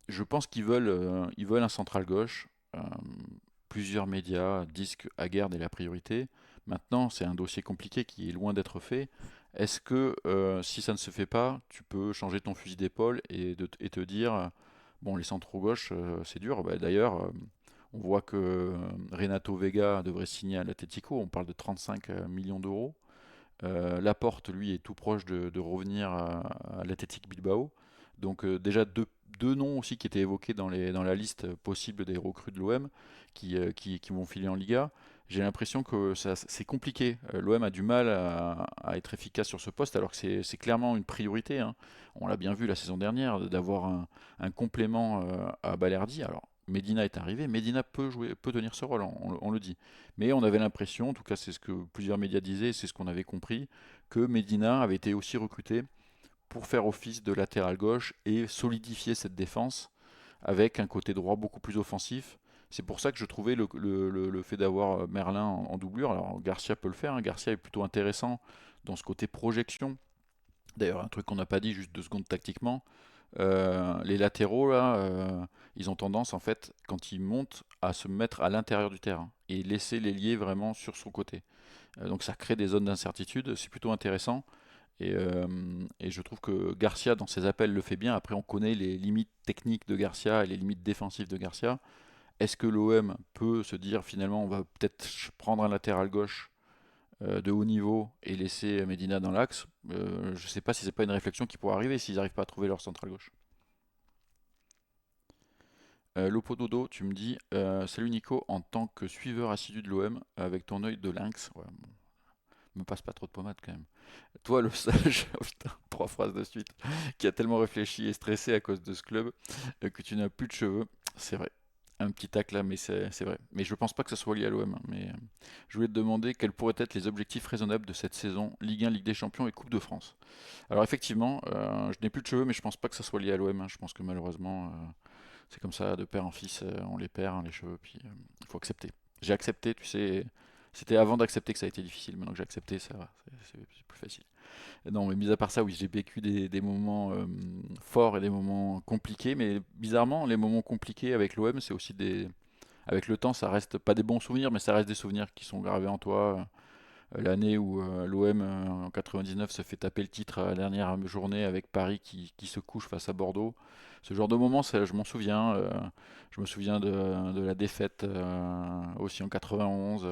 Je pense qu'ils veulent un central gauche. Euh, Plusieurs médias disent que Aguerd est la priorité. Maintenant, c'est un dossier compliqué qui est loin d'être fait. Est-ce que si ça ne se fait pas, tu peux changer ton fusil d'épaule et te dire, bon, les centraux gauche, c'est dur. Bah, d'ailleurs, on voit que Renato Vega devrait signer à l'Atlético. On parle de 35 millions d'euros. Laporte, lui, est tout proche de revenir à l'Athletic Bilbao. Donc déjà deux noms aussi qui étaient évoqués dans la liste possible des recrues de l'OM qui vont filer en Liga. J'ai l'impression que c'est compliqué. L'OM a du mal à être efficace sur ce poste alors que c'est clairement une priorité, hein. On l'a bien vu la saison dernière d'avoir un complément à Balerdi. Alors Medina est arrivé, Medina peut jouer, peut tenir ce rôle, on le dit. Mais on avait l'impression, en tout cas c'est ce que plusieurs médias disaient, c'est ce qu'on avait compris, que Medina avait été aussi recruté pour faire office de latéral gauche et solidifier cette défense avec un côté droit beaucoup plus offensif. C'est pour ça que je trouvais le fait d'avoir Merlin en doublure. Alors Garcia peut le faire, hein. Garcia est plutôt intéressant dans ce côté projection. D'ailleurs, un truc qu'on n'a pas dit, juste 2 secondes tactiquement, les latéraux, là, ils ont tendance, en fait, quand ils montent, à se mettre à l'intérieur du terrain et laisser l'ailier vraiment sur son côté. Donc ça crée des zones d'incertitude, c'est plutôt intéressant. Et je trouve que Garcia, dans ses appels, le fait bien. Après, on connaît les limites techniques de Garcia et les limites défensives de Garcia. Est-ce que l'OM peut se dire finalement on va peut-être prendre un latéral gauche de haut niveau et laisser Medina dans l'axe? Je ne sais pas si c'est pas une réflexion qui pourrait arriver s'ils n'arrivent pas à trouver leur central gauche. Lopododo, tu me dis salut Nico, en tant que suiveur assidu de l'OM, avec ton œil de lynx, ouais, bon, me passe pas trop de pommade quand même. Toi, le sage, oh putain, 3 phrases de suite, qui a tellement réfléchi et stressé à cause de ce club que tu n'as plus de cheveux, c'est vrai. Un petit tac là, mais c'est vrai. Mais je pense pas que ça soit lié à l'OM, hein. Mais je voulais te demander quels pourraient être les objectifs raisonnables de cette saison Ligue 1, Ligue des Champions et Coupe de France. Alors effectivement, je n'ai plus de cheveux, mais je pense pas que ça soit lié à l'OM, hein. Je pense que malheureusement, c'est comme ça, de père en fils, on les perd, hein, les cheveux, puis il faut accepter. J'ai accepté, tu sais, c'était avant d'accepter que ça a été difficile, maintenant que j'ai accepté, ça va, c'est plus facile. Non, mais mis à part ça, oui, j'ai vécu des moments forts et des moments compliqués, mais bizarrement, les moments compliqués avec l'OM, c'est aussi des... Avec le temps, ça reste pas des bons souvenirs, mais ça reste des souvenirs qui sont gravés en toi. l'année où l'OM en 99 se fait taper le titre à la dernière journée avec Paris qui se couche face à Bordeaux. Ce genre de moment, je m'en souviens. Je me souviens de la défaite aussi en 91.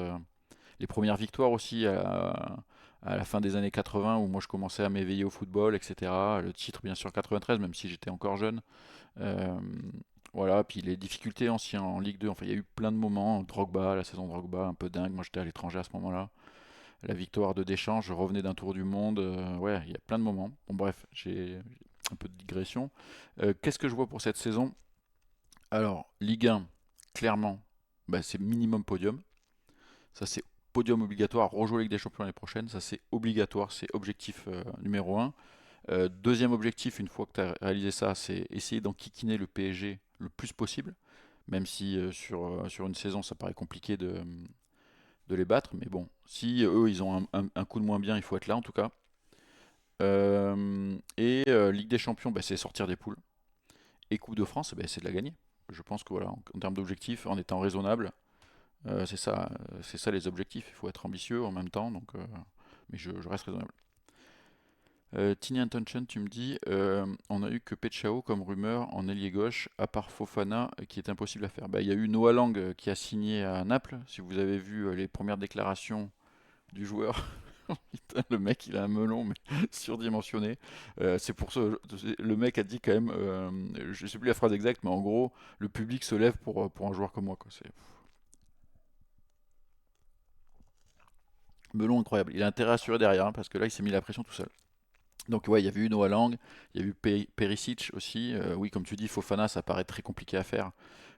Les premières victoires aussi à la fin des années 80 où moi je commençais à m'éveiller au football, etc. Le titre bien sûr 93, même si j'étais encore jeune. Euh, voilà, puis les difficultés anciens en Ligue 2, enfin il y a eu plein de moments, Drogba, la saison Drogba, un peu dingue, moi j'étais à l'étranger à ce moment-là. La victoire de Deschamps, je revenais d'un tour du monde, ouais, il y a plein de moments. Bon bref, j'ai un peu de digression. Qu'est-ce que je vois pour cette saison? Alors, Ligue 1, clairement, bah, c'est minimum podium. Ça, c'est podium obligatoire. Rejouer Ligue des Champions l'année prochaine, ça, c'est obligatoire. C'est objectif numéro un. Deuxième objectif, une fois que tu as réalisé ça, c'est essayer d'enquiquiner le PSG le plus possible. Même si sur une saison, ça paraît compliqué de les battre. Mais bon, si eux, ils ont un coup de moins bien, il faut être là en tout cas. Ligue des Champions, bah, c'est sortir des poules. Et Coupe de France, bah, c'est de la gagner. Je pense que voilà, en termes d'objectifs, en étant raisonnable, c'est ça les objectifs. Il faut être ambitieux en même temps, donc, mais je reste raisonnable. Tiny Intention, tu me dis, on a eu que Pechao comme rumeur en ailier gauche, à part Fofana, qui est impossible à faire. Bah, il y a eu Noah Lang qui a signé à Naples. Si vous avez vu les premières déclarations du joueur, putain, le mec il a un melon mais surdimensionné. C'est pour ça, le mec a dit quand même, je sais plus la phrase exacte, mais en gros, le public se lève pour un joueur comme moi, quoi. C'est melon incroyable. Il a intérêt à assurer derrière, hein, parce que là il s'est mis la pression tout seul. Donc ouais, il y avait eu Noah Lang, il y a eu Perisic aussi. Oui, comme tu dis, Fofana, ça paraît très compliqué à faire.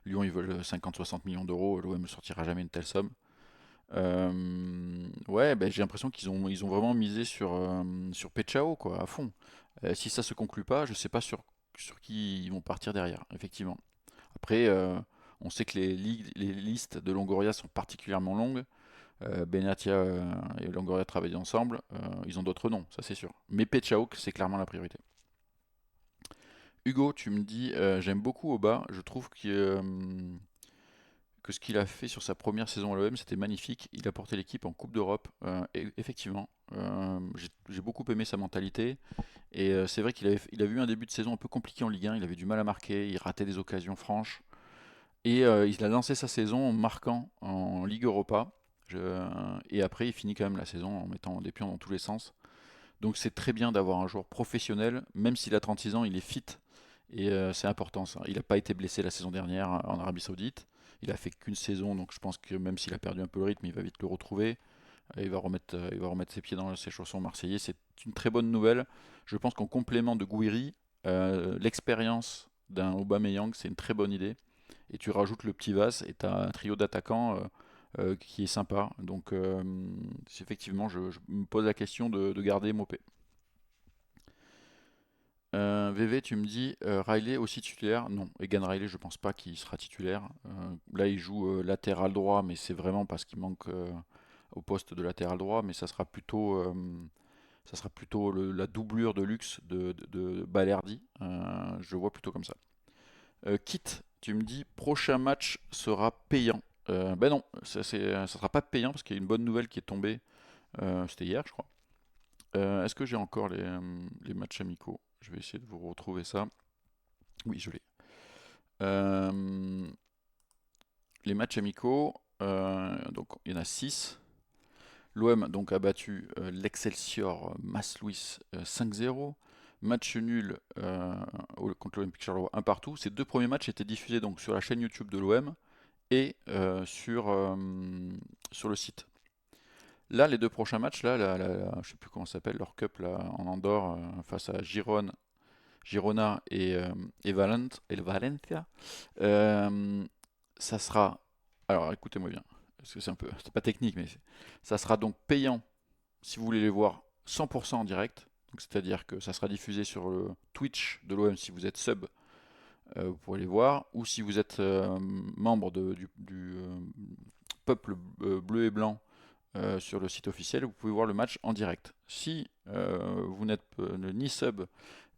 Lyon, ils veulent 50-60 millions d'euros. L'OM ne sortira jamais une telle somme. Ouais, ben, j'ai l'impression ils ont vraiment misé sur Pechao, quoi, à fond. Si ça se conclut pas, je sais pas sur qui ils vont partir derrière, effectivement. Après, on sait que les listes de Longoria sont particulièrement longues. Benatia et Longoria travaillent ensemble. Ils ont d'autres noms, ça c'est sûr. Mais Pechauk, c'est clairement la priorité. Hugo, tu me dis, j'aime beaucoup Oba. Je trouve que ce qu'il a fait sur sa première saison à l'OM, c'était magnifique. Il a porté l'équipe en Coupe d'Europe. Et effectivement, j'ai beaucoup aimé sa mentalité. Et c'est vrai il avait eu un début de saison un peu compliqué en Ligue 1. Il avait du mal à marquer, il ratait des occasions franches. Et il a lancé sa saison en marquant en Ligue Europa. Et après, il finit quand même la saison en mettant des pions dans tous les sens. Donc c'est très bien d'avoir un joueur professionnel, même s'il a 36 ans, il est fit. Et c'est important ça. Il n'a pas été blessé la saison dernière en Arabie Saoudite. Il a fait qu'une saison, donc je pense que même s'il a perdu un peu le rythme, il va vite le retrouver. Il va remettre ses pieds dans ses chaussons marseillais. C'est une très bonne nouvelle. Je pense qu'en complément de Gouiri, l'expérience d'un Aubameyang, c'est une très bonne idée. Et tu rajoutes le petit Vas et tu as un trio d'attaquants qui est sympa. Donc effectivement, je me pose la question de garder Mopé. VV, tu me dis Riley aussi titulaire. Non, Egan Riley, je pense pas qu'il sera titulaire. Là, il joue latéral droit, mais c'est vraiment parce qu'il manque au poste de latéral droit. Mais ça sera plutôt la doublure de luxe de Balerdi. Je le vois plutôt comme ça. Kit, tu me dis prochain match sera payant. Ben non, ça sera pas payant parce qu'il y a une bonne nouvelle qui est tombée. C'était hier, je crois. Est-ce que j'ai encore les matchs amicaux? Je vais essayer de vous retrouver ça. Oui, je l'ai. Euh, les matchs amicaux, donc il y en a 6. L'OM donc a battu l'Excelsior Mas-Louis 5-0. Match nul contre l'Olympique Charleroi un partout. Ces deux premiers matchs étaient diffusés donc sur la chaîne YouTube de l'OM et sur le site. Là, les deux prochains matchs, là, je sais plus comment ça s'appelle, leur cup là, en Andorre face à Girona et Valencia, euh, ça sera. Alors écoutez-moi bien, parce que c'est pas technique, mais ça sera donc payant si vous voulez les voir 100% en direct. Donc c'est-à-dire que ça sera diffusé sur le Twitch de l'OM si vous êtes sub, vous pourrez les voir, ou si vous êtes membre du peuple bleu et blanc sur le site officiel, vous pouvez voir le match en direct. Si vous n'êtes ni sub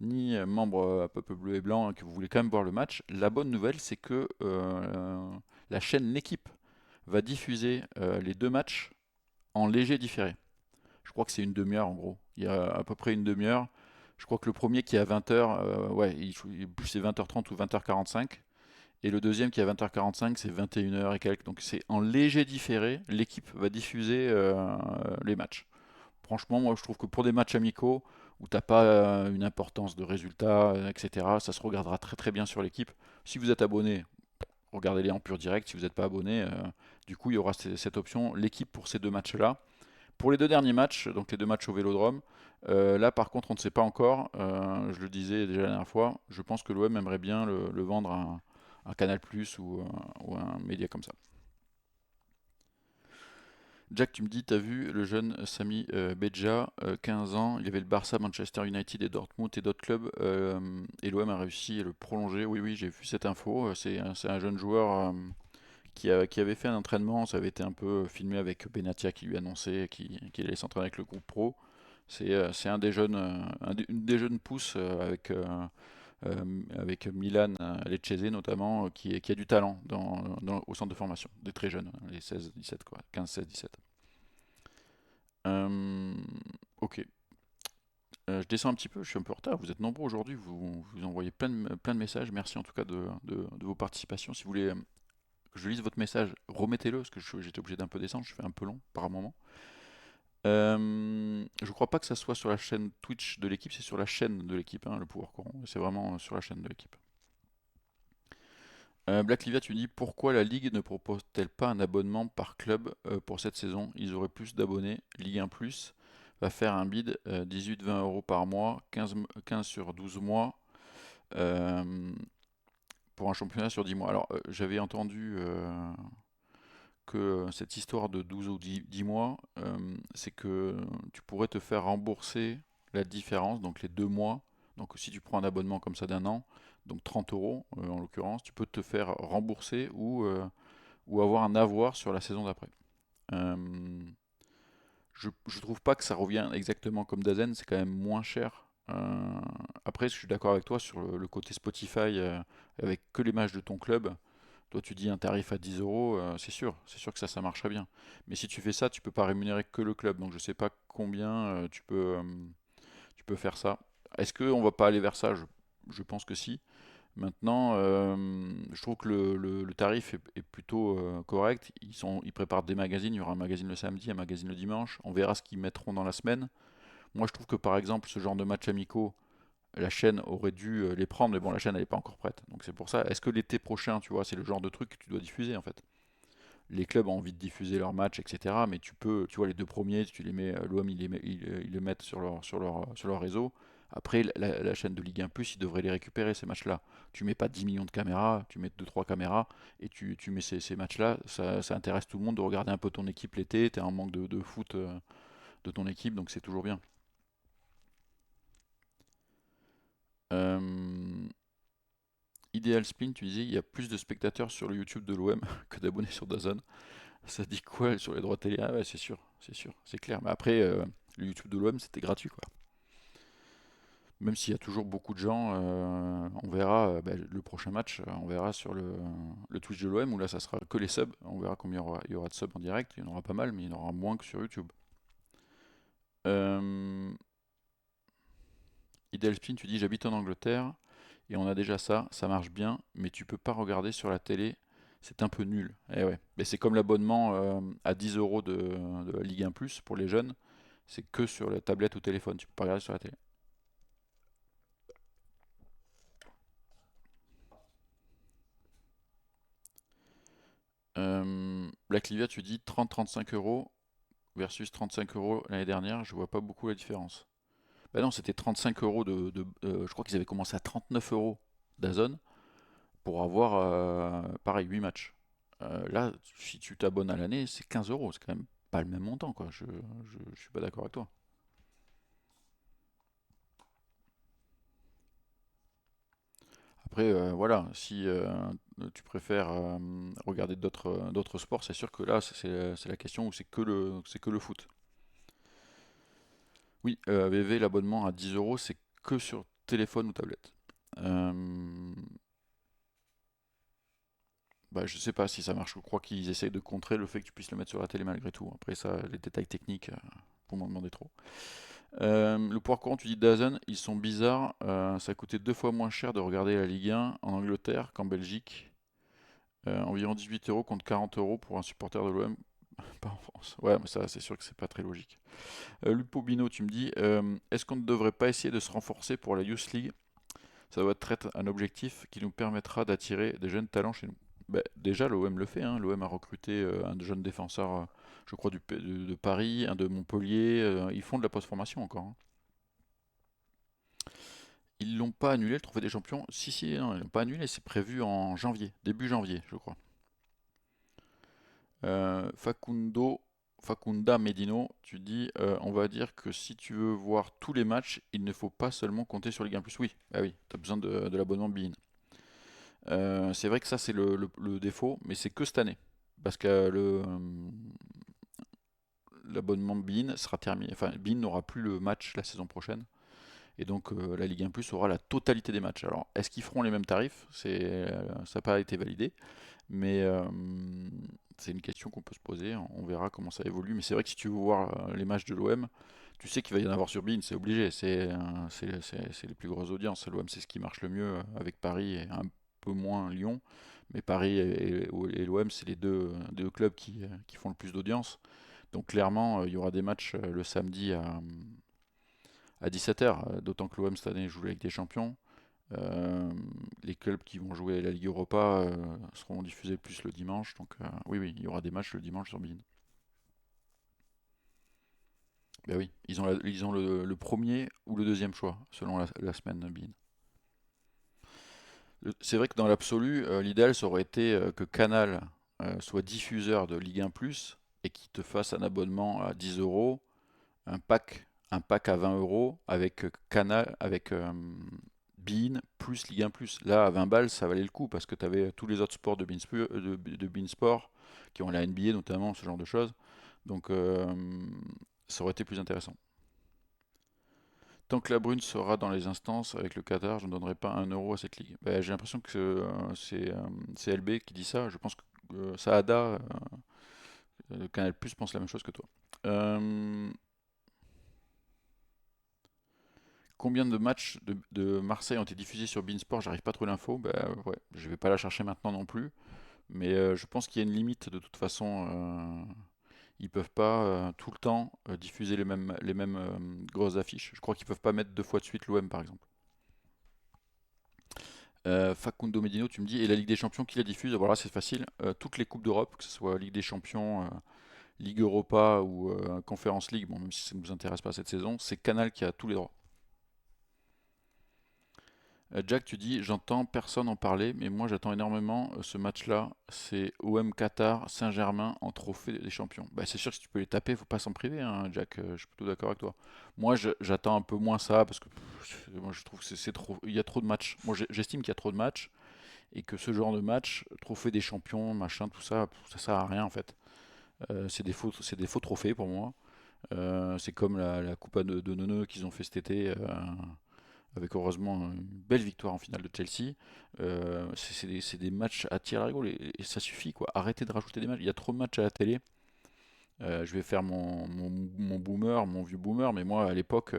ni membre à Peuple Bleu et Blanc et que vous voulez quand même voir le match, la bonne nouvelle c'est que la chaîne L'équipe va diffuser les deux matchs en léger différé. Je crois que c'est une demi-heure en gros. Il y a à peu près une demi-heure. Je crois que le premier qui est à 20h, ouais, c'est 20h30 ou 20h45. Et le deuxième qui est à 20h45, c'est 21h et quelques. Donc c'est en léger différé. L'équipe va diffuser les matchs. Franchement, moi je trouve que pour des matchs amicaux où t'as pas une importance de résultats, etc., ça se regardera très très bien sur l'équipe. Si vous êtes abonné, regardez-les en pur direct. Si vous n'êtes pas abonné, du coup il y aura cette option, l'équipe pour ces deux matchs-là. Pour les deux derniers matchs, donc les deux matchs au Vélodrome, là par contre on ne sait pas encore, je le disais déjà la dernière fois, je pense que l'OM aimerait bien le vendre à un Canal Plus ou un média comme ça. Jack, tu me dis, t'as vu le jeune Sami Bedja, 15 ans, il y avait le Barça, Manchester United et Dortmund et d'autres clubs, et l'OM a réussi à le prolonger. Oui, oui, j'ai vu cette info. C'est un jeune joueur qui avait fait un entraînement, ça avait été un peu filmé avec Benatia qui lui annonçait qu'il allait s'entraîner avec le groupe pro. C'est un des jeunes, une des jeunes pousses avec Milan Lecce notamment, qui a du talent au centre de formation, des très jeunes, les 16-17 quoi, 15-16-17. Euh, ok. Je descends un petit peu, je suis un peu en retard. Vous êtes nombreux aujourd'hui, vous envoyez plein de messages. Merci en tout cas de vos participations. Si vous voulez que je lise votre message, remettez-le, parce que j'étais obligé d'un peu descendre, je fais un peu long par moment. Je crois pas que ça soit sur la chaîne Twitch de l'équipe, c'est sur la chaîne de l'équipe, hein, le pouvoir courant. C'est vraiment sur la chaîne de l'équipe. Black Livia, tu dis pourquoi la Ligue ne propose-t-elle pas un abonnement par club pour cette saison? Ils auraient plus d'abonnés. Ligue 1 Plus va faire un bid 18-20 euros par mois, 15 sur 12 mois euh, pour un championnat sur 10 mois. Alors j'avais entendu que cette histoire de 12 ou 10 mois, c'est que tu pourrais te faire rembourser la différence, donc les 2 mois. Donc si tu prends un abonnement comme ça d'un an, donc 30 euros en l'occurrence, tu peux te faire rembourser ou avoir un avoir sur la saison d'après. Euh, je trouve pas que ça revient exactement comme Dazen, c'est quand même moins cher. Après, je suis d'accord avec toi sur le côté Spotify avec que les matchs de ton club. Toi, tu dis un tarif à 10 euros, c'est sûr que ça marcherait bien. Mais si tu fais ça, tu peux pas rémunérer que le club. Donc je sais pas combien tu peux faire ça. Est-ce qu'on va pas aller vers ça? Je pense que si. Maintenant, je trouve que le tarif est plutôt correct. Ils préparent des magazines. Il y aura un magazine le samedi, un magazine le dimanche. On verra ce qu'ils mettront dans la semaine. Moi, je trouve que par exemple, ce genre de matchs amicaux, la chaîne aurait dû les prendre, mais bon, la chaîne elle n'est pas encore prête. Donc c'est pour ça. Est-ce que l'été prochain, tu vois, c'est le genre de truc que tu dois diffuser en fait? Les clubs ont envie de diffuser leurs matchs, etc. Mais tu vois, les deux premiers, tu les mets, l'OM, ils les mettent sur leur réseau. Après, la chaîne de Ligue 1 Plus, ils devraient les récupérer, ces matchs-là. Tu mets pas 10 millions de caméras, tu mets deux trois caméras, et tu mets ces matchs-là. Ça intéresse tout le monde de regarder un peu ton équipe l'été. Tu es en manque de foot de ton équipe, donc c'est toujours bien. Euh, Ideal Spin, tu disais, il y a plus de spectateurs sur le YouTube de l'OM que d'abonnés sur DAZN. Ça dit quoi sur les droits télé? Ah ouais, c'est sûr, c'est clair. Mais après, le YouTube de l'OM, c'était gratuit, quoi. Même s'il y a toujours beaucoup de gens, on verra le prochain match, on verra sur le Twitch de l'OM, où là, ça sera que les subs. On verra combien il y aura de subs en direct. Il y en aura pas mal, mais il y en aura moins que sur YouTube. Euh, Ideal Spin, tu dis, j'habite en Angleterre, et on a déjà ça, ça marche bien, mais tu peux pas regarder sur la télé, c'est un peu nul. Eh ouais. Mais c'est comme l'abonnement à 10 euros de la Ligue 1 Plus pour les jeunes, c'est que sur la tablette ou téléphone, tu peux pas regarder sur la télé. Black Livia, tu dis 30-35 euros versus 35 euros l'année dernière, je vois pas beaucoup la différence. Bah non, c'était 35 euros je crois qu'ils avaient commencé à 39 euros d'Azon pour avoir, pareil, 8 matchs. Là, si tu t'abonnes à l'année, c'est 15 euros. C'est quand même pas le même montant, quoi. Je suis pas d'accord avec toi. Après, voilà, si tu préfères regarder d'autres sports, c'est sûr que là, c'est la question où c'est que le foot. Oui, VV, l'abonnement à 10 euros, c'est que sur téléphone ou tablette. Euh, Bah, je sais pas si ça marche. Je crois qu'ils essayent de contrer le fait que tu puisses le mettre sur la télé malgré tout. Après ça, les détails techniques. Vous m'en demandez trop. Le poire courant, tu dis Dazen, ils sont bizarres. Ça a coûté 2 fois moins cher de regarder la Ligue 1 en Angleterre qu'en Belgique. Environ 18 euros contre 40 euros pour un supporter de l'OM, pas en France. Ouais, mais ça, c'est sûr que c'est pas très logique. Lupo Bino, tu me dis, est-ce qu'on ne devrait pas essayer de se renforcer pour la Youth League? Ça doit être un objectif qui nous permettra d'attirer des jeunes talents chez nous. Bah, déjà, l'OM le fait, hein. L'OM a recruté un jeune défenseur, je crois, de Paris, un de Montpellier. Ils font de la post-formation encore, hein. Ils l'ont pas annulé, le Trophée des Champions. Si, si, non, ils l'ont pas annulé, c'est prévu en janvier, début janvier, je crois. Facunda Medino, tu dis, on va dire que si tu veux voir tous les matchs, il ne faut pas seulement compter sur Ligue 1+. Oui, ah oui, tu as besoin de l'abonnement Bein. C'est vrai que ça, c'est le défaut, mais c'est que cette année. Parce que l'abonnement Bein sera terminé. Enfin, Bein n'aura plus le match la saison prochaine. Et donc, la Ligue 1 Plus aura la totalité des matchs. Alors, est-ce qu'ils feront les mêmes tarifs? Ça n'a pas été validé. Mais c'est une question qu'on peut se poser. On verra comment ça évolue. Mais c'est vrai que si tu veux voir les matchs de l'OM, tu sais qu'il va y en avoir sur Bein, c'est obligé. C'est les plus grosses audiences. L'OM, c'est ce qui marche le mieux avec Paris et un peu moins Lyon. Mais Paris et l'OM, c'est les deux clubs qui font le plus d'audience. Donc clairement, il y aura des matchs le samedi à 17h. D'autant que l'OM cette année joue avec des champions. Euh, les clubs qui vont jouer la Ligue Europa seront diffusés plus le dimanche. Donc oui, oui, il y aura des matchs le dimanche sur Bein. Ben oui, ils ont le premier ou le deuxième choix, selon la semaine Bein. C'est vrai que dans l'absolu, l'idéal ça aurait été que Canal soit diffuseur de Ligue 1 Plus et qu'il te fasse un abonnement à 10 euros, un pack à 20 euros avec Canal, avec Bein plus Ligue 1 Plus. Là, à 20 balles, ça valait le coup parce que tu avais tous les autres sports de Bein Sport qui ont la NBA notamment, ce genre de choses. Donc, ça aurait été plus intéressant. Tant que la Brune sera dans les instances avec le Qatar, je ne donnerai pas un euro à cette ligue. Ben, j'ai l'impression que c'est LB qui dit ça. Je pense que Saada, le Canal Plus, pense la même chose que toi. Euh, Combien de matchs de Marseille ont été diffusés sur Beansport? J'arrive pas à trouver l'info. Ben, ouais, je vais pas la chercher maintenant non plus. Mais je pense qu'il y a une limite de toute façon. Ils peuvent pas tout le temps diffuser les mêmes grosses affiches. Je crois qu'ils peuvent pas mettre 2 fois de suite l'OM par exemple. Facundo Medino, tu me dis, et la Ligue des Champions, qui la diffuse? Voilà, c'est facile. Toutes les Coupes d'Europe, que ce soit Ligue des Champions, Ligue Europa ou Conference League, bon, même si ça ne nous intéresse pas cette saison, c'est Canal qui a tous les droits. Jack, tu dis, j'entends personne en parler, mais moi j'attends énormément ce match-là. C'est OM Qatar Saint-Germain en trophée des champions. Bah, c'est sûr que si tu peux les taper, faut pas s'en priver, hein, Jack. Je suis plutôt d'accord avec toi. Moi, j'attends un peu moins ça parce que moi je trouve que c'est trop. Il y a trop de matchs. Moi, j'estime qu'il y a trop de matchs et que ce genre de match, trophée des champions, machin, tout ça, ça sert à rien en fait. C'est des faux trophées pour moi. C'est comme la Coupe de Neuneu qu'ils ont fait cet été. Avec heureusement une belle victoire en finale de Chelsea. C'est des matchs à tir à la et ça suffit quoi. Arrêtez de rajouter des matchs. Il y a trop de matchs à la télé. Je vais faire mon boomer, mon vieux boomer, mais moi à l'époque,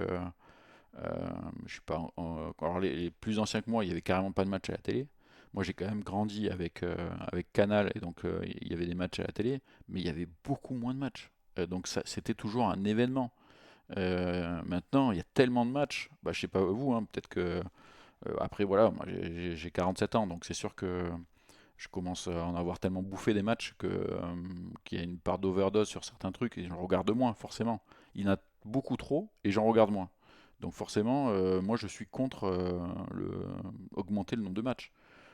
je suis pas. Alors les plus anciens que moi, il y avait carrément pas de match à la télé. Moi j'ai quand même grandi avec Canal et donc il y avait des matchs à la télé, mais il y avait beaucoup moins de matchs. Donc ça, c'était toujours un événement. Maintenant, il y a tellement de matchs. Bah, je sais pas vous, hein, peut-être que après voilà, moi j'ai 47 ans, donc c'est sûr que je commence à en avoir tellement bouffé des matchs qu'il y a une part d'overdose sur certains trucs et j'en regarde moins forcément. Il y en a beaucoup trop et j'en regarde moins. Donc forcément, moi je suis contre augmenter le nombre de matchs.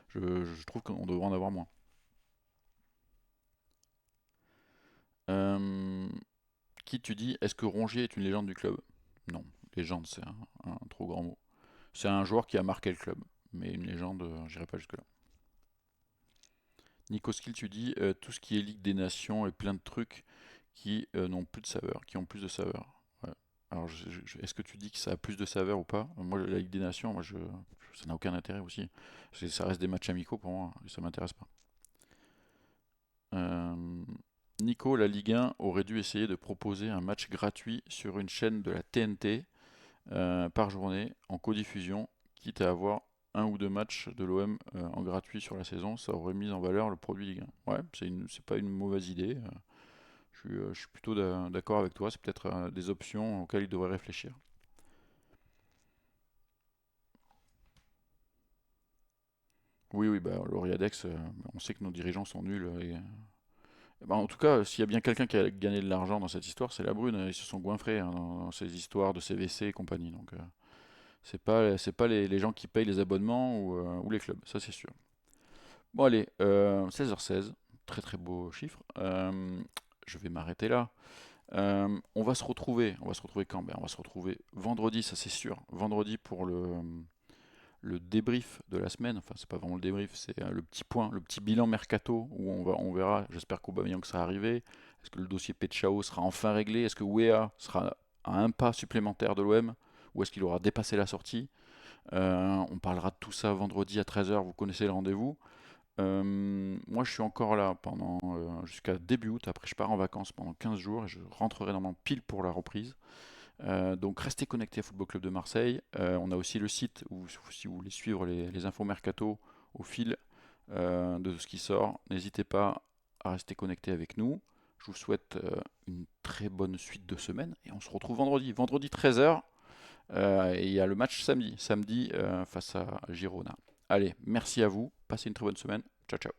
Je trouve qu'on devrait en avoir moins. Euh, qui tu dis, est-ce que Rongier est une légende du club? Non, légende c'est un trop grand mot. C'est un joueur qui a marqué le club, mais une légende, j'irai pas jusque-là. Nico Skill, tu dis tout ce qui est Ligue des Nations et plein de trucs qui n'ont plus de saveur, qui ont plus de saveur. Ouais. Alors, est-ce que tu dis que ça a plus de saveur ou pas? Moi, la Ligue des Nations, ça n'a aucun intérêt aussi. Ça reste des matchs amicaux pour moi, et ça m'intéresse pas. Euh, Nico, la Ligue 1 aurait dû essayer de proposer un match gratuit sur une chaîne de la TNT par journée en codiffusion, quitte à avoir un ou deux matchs de l'OM en gratuit sur la saison, ça aurait mis en valeur le produit Ligue 1. Ouais, c'est pas une mauvaise idée. Je suis plutôt d'accord avec toi, c'est peut-être des options auxquelles il devrait réfléchir. Oui, oui, bah, l'Oriadex, on sait que nos dirigeants sont nuls. Bah, en tout cas, s'il y a bien quelqu'un qui a gagné de l'argent dans cette histoire, c'est la Brune. Ils se sont goinfrés hein, dans ces histoires de CVC et compagnie. Donc, c'est pas les gens qui payent les abonnements ou les clubs, ça c'est sûr. Bon, allez, 16h16, très très beau chiffre. Je vais m'arrêter là. On va se retrouver quand? Ben, on va se retrouver vendredi, ça c'est sûr. Vendredi pour le débrief de la semaine. Enfin, c'est pas vraiment le débrief, c'est le petit point, le petit bilan mercato où on verra. J'espère qu'Aubameyang sera arrivé. Est-ce que le dossier Petchao sera enfin réglé? Est-ce que Wea sera à un pas supplémentaire de l'OM? Ou est-ce qu'il aura dépassé la sortie? On parlera de tout ça vendredi à 13h. Vous connaissez le rendez-vous. Moi, je suis encore là pendant jusqu'à début août. Après, je pars en vacances pendant 15 jours et je rentrerai normalement pile pour la reprise. Donc, restez connectés à Football Club de Marseille. On a aussi le site où, si vous voulez suivre les infos mercato au fil de ce qui sort, n'hésitez pas à rester connectés avec nous. Je vous souhaite une très bonne suite de semaine et on se retrouve vendredi 13h. Et il y a le match samedi face à Girona. Allez, merci à vous, passez une très bonne semaine. Ciao, ciao.